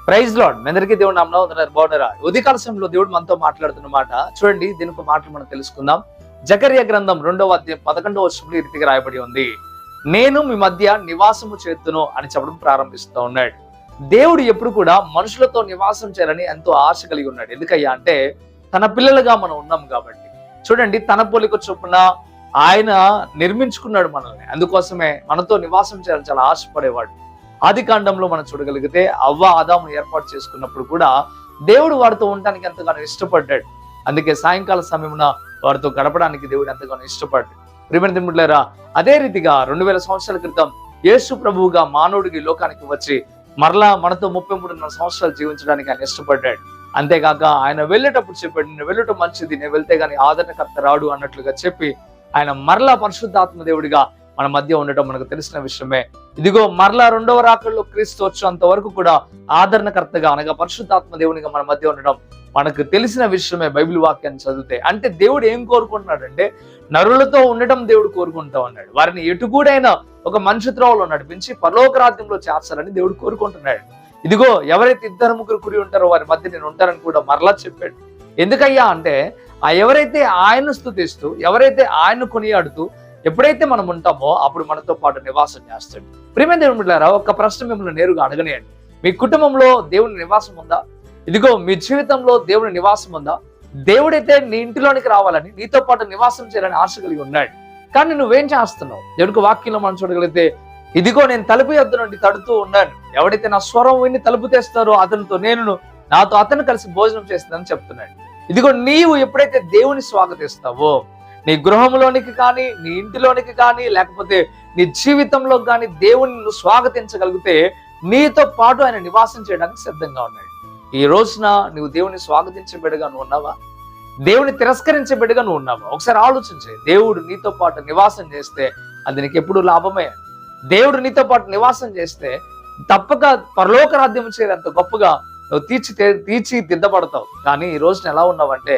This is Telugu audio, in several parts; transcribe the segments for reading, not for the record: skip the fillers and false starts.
Praise lord. మీ అందరికీ దేవుడు నామమున వందనాలు. బాగున్నారా? ఉదయకాల సమయంలో దేవుడు మనతో మాట్లాడుతున్న మాట చూడండి. దీనికి మాటలు మనం తెలుసుకుందాం. జకర్యా గ్రంథం 2వ అధ్యాయం 11వ వచనంలో ఈ రీతిగా రాయబడి ఉంది, నేను మీ మధ్య నివాసము చేస్తును అని చెప్పడం ప్రారంభిస్తూ ఉన్నాడు. దేవుడు ఎప్పుడు కూడా మనుషులతో నివాసం చేయాలని ఎంతో ఆశ కలిగి ఉన్నాడు. ఎందుకయ్యా అంటే తన పిల్లలుగా మనం ఉన్నాం కాబట్టి. చూడండి, తన పోలిక చొప్పున ఆయన నిర్మించుకున్నాడు మనల్ని. అందుకోసమే మనతో నివాసం చేయాలని చాలా ఆశపడేవాడు. ఆది కాండంలో మనం చూడగలిగితే అవ్వ ఆదామును ఏర్పాటు చేసుకున్నప్పుడు కూడా దేవుడు వారితో ఉండడానికి ఎంతగానో ఇష్టపడ్డాడు. అందుకే సాయంకాల సమయమున వారితో గడపడానికి దేవుడు ఎంతగానో ఇష్టపడ్డాడు. ప్రియమైన దేవులారా, అదే రీతిగా 2000 సంవత్సరాల క్రితం యేసు ప్రభువుగా మానవుడికి లోకానికి వచ్చి మరలా మనతో 33 సంవత్సరాలు జీవించడానికి ఆయన ఇష్టపడ్డాడు. అంతేకాక ఆయన వెళ్ళేటప్పుడు చెప్పాడు, నేను వెళ్ళటం మంచిది, నేను వెళ్తే గానీ ఆదరణకర్త రాడు అన్నట్లుగా చెప్పి ఆయన మరలా పరిశుద్ధాత్మ దేవుడిగా మన మధ్య ఉండటం మనకు తెలిసిన విషయమే. ఇదిగో మరలా 2వ రాకడలో క్రీస్తు వచ్చేంత వరకు కూడా ఆదరణకర్తగా అనగా పరిశుద్ధాత్మ దేవునిగా మన మధ్య ఉండడం మనకు తెలిసిన విషయమే. బైబిల్ వాక్యాన్ని చదివితే అంటే దేవుడు ఏం కోరుకుంటున్నాడంటే నరులతో ఉండటం దేవుడు కోరుకుంటా ఉన్నాడు. వారిని ఎటుకూడైనా ఒక మంచి త్రోవలో నడిపించి పరలోక రాజ్యంలో చేర్చాలని దేవుడు కోరుకుంటున్నాడు. ఇదిగో ఎవరైతే 2-3 కురి ఉంటారో వారి మధ్య నేను ఉంటానని కూడా మరలా చెప్పాడు. ఎందుకయ్యా అంటే ఎవరైతే ఆయన్ను స్తుతిస్తూ ఎవరైతే ఆయన్ను కొనియాడుతూ ఎప్పుడైతే మనం ఉంటామో అప్పుడు మనతో పాటు నివాసం చేస్తాడు. ప్రియమైన దేవుని బిడ్డలారా, ఒక ప్రశ్న మిమ్మల్ని నేరుగా అడగనేయండి. మీ కుటుంబంలో దేవుని నివాసం ఉందా? ఇదిగో మీ జీవితంలో దేవుని నివాసం ఉందా? దేవుడైతే నీ ఇంటిలోనికి రావాలని నీతో పాటు నివాసం చేయాలని ఆశ కలిగి ఉన్నాడు. కానీ నువ్వేం చేస్తున్నావు? దేవునికి వాక్యంలో మనం చూడగలిగితే, ఇదిగో నేను తలుపు యొద్ద నుండి తడుతూ ఉన్నాను, ఎవడైతే నా స్వరం విని తలుపు తెస్తారో అతనితో నేను నాతో అతను కలిసి భోజనం చేస్తుందని చెప్తున్నాడు. ఇదిగో నీవు ఎప్పుడైతే దేవుని స్వాగతిస్తావో నీ గృహంలోనికి కానీ నీ ఇంటిలోనికి కానీ లేకపోతే నీ జీవితంలో కానీ దేవుని నువ్వు స్వాగతించగలిగితే నీతో పాటు ఆయన నివాసం చేయడానికి సిద్ధంగా ఉన్నాడు. ఈ రోజున నువ్వు దేవుని స్వాగతించే బిడ్డగా నువ్వు ఉన్నావా? దేవుని తిరస్కరించే బిడ్డగా నువ్వు ఉన్నావా? ఒకసారి ఆలోచించే. దేవుడు నీతో పాటు నివాసం చేస్తే అది నీకు ఎప్పుడు లాభమే. దేవుడు నీతో పాటు నివాసం చేస్తే తప్పక పరలోక రాజ్యం చేరేంత గొప్పగా నువ్వు తీర్చిదిద్దబడతావు. కానీ ఈ రోజున ఎలా ఉన్నావంటే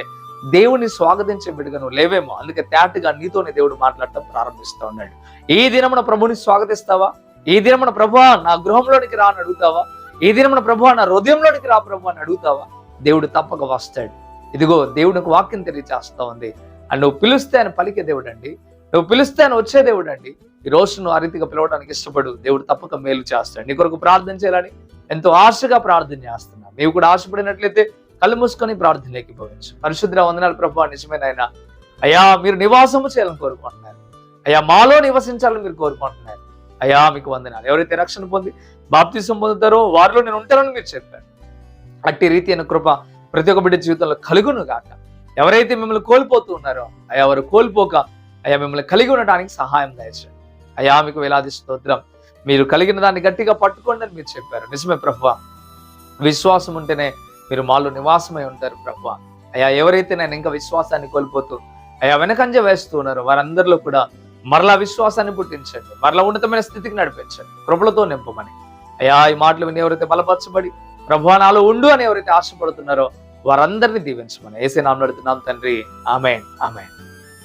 దేవుని స్వాగతించే బిడ్డగా నువ్వు లేవేమో. అందుకే తేటగా నీతోనే దేవుడు మాట్లాడటం ప్రారంభిస్తూ ఉన్నాడు. ఈ దినమున ప్రభుని స్వాగతిస్తావా? ఈ దినమున ప్రభువా నా గృహంలోనికి రా అని అడుగుతావా? ఈ దినమున ప్రభువా నా హృదయంలోనికి రా ప్రభు అని అడుగుతావా? దేవుడు తప్పక వస్తాడు. ఇదిగో దేవునికి వాక్యం తెలియజేస్తా ఉంది. అండ్ నువ్వు పిలిస్తే ఆయన పలికే దేవుడు అండి. నువ్వు పిలిస్తే ఆయన వచ్చే దేవుడు అండి. ఈ రోజు నువ్వు ఆ రీతిగా పిలవడానికి ఇష్టపడు. దేవుడు తప్పక మేలు చేస్తాడు. నీ కొరకు ప్రార్థన చేయాలని ఎంతో ఆశగా ప్రార్థన చేస్తున్నా. నీవు కూడా ఆశపడినట్లయితే కళ్ళు మూసుకొని ప్రార్థన లేకపోవచ్చు. పరిశుద్ధ వందనాలు ప్రభువా, నిజమేనైనా అయ్యా మీరు నివాసము చేయాలని కోరుకుంటున్నారు. అయ్యా మాలో నివసించాలని మీరు కోరుకుంటున్నారు. అయ్యా మీకు వందనాలు. ఎవరైతే రక్షణ పొంది బాప్తిసం పొందుతారో వారిలో నేను ఉంటానని మీరు చెప్పారు. అట్టి రీతి అయిన కృప ప్రతి ఒక్క బిడ్డ జీవితంలో కలుగును గాక. ఎవరైతే మిమ్మల్ని కోల్పోతూ ఉన్నారో అయ్యా వారు కోల్పోక అయ్యా మిమ్మల్ని కలిగి ఉండడానికి సహాయం దయచేయండి. అయ్యా మీకు వేలాది స్తోత్రం. మీరు కలిగిన దాన్ని గట్టిగా పట్టుకోండి అని మీరు చెప్పారు. నిజమే ప్రభువా, విశ్వాసం ఉంటేనే మీరు మాలో నివాసమై ఉంటారు ప్రభువా. అయ్యా ఎవరైతే నేను ఇంకా విశ్వాసాన్ని కోల్పోతూ అయ్యా వెనకంజ వేస్తూ ఉన్నారో వారందరిలో కూడా మరలా విశ్వాసాన్ని పుట్టించండి, మరలా ఉన్నతమైన స్థితికి నడిపించండి, కృపలతో నింపమని. అయ్యా ఈ మాటలు విని ఎవరైతే బలపరచబడి ప్రభువా నాలో ఉండు అని ఎవరైతే ఆశపడుతున్నారో వారందరినీ దీవించమని యేసే నామమున అడుగుతున్నాం తండ్రి. ఆమేన్, ఆమేన్.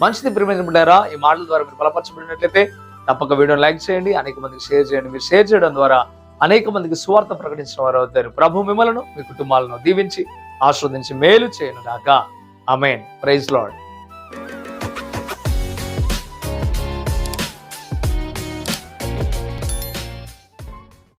మంచిది ప్రియమైన బిడ్డలారా, ఈ మాటల ద్వారా మీరు బలపరచబడినట్లయితే తప్పక వీడియోని లైక్ చేయండి, అనేక మందికి షేర్ చేయండి. మీరు షేర్ చేయడం ద్వారా అనేక మందికి సువార్త ప్రకటించిన వారు అవుతారు. ప్రభు మిమ్మలను మీ కుటుంబాలను దీవించి ఆశీర్వదించి మేలు చేయను గాక. ఆమేన్. Praise lord.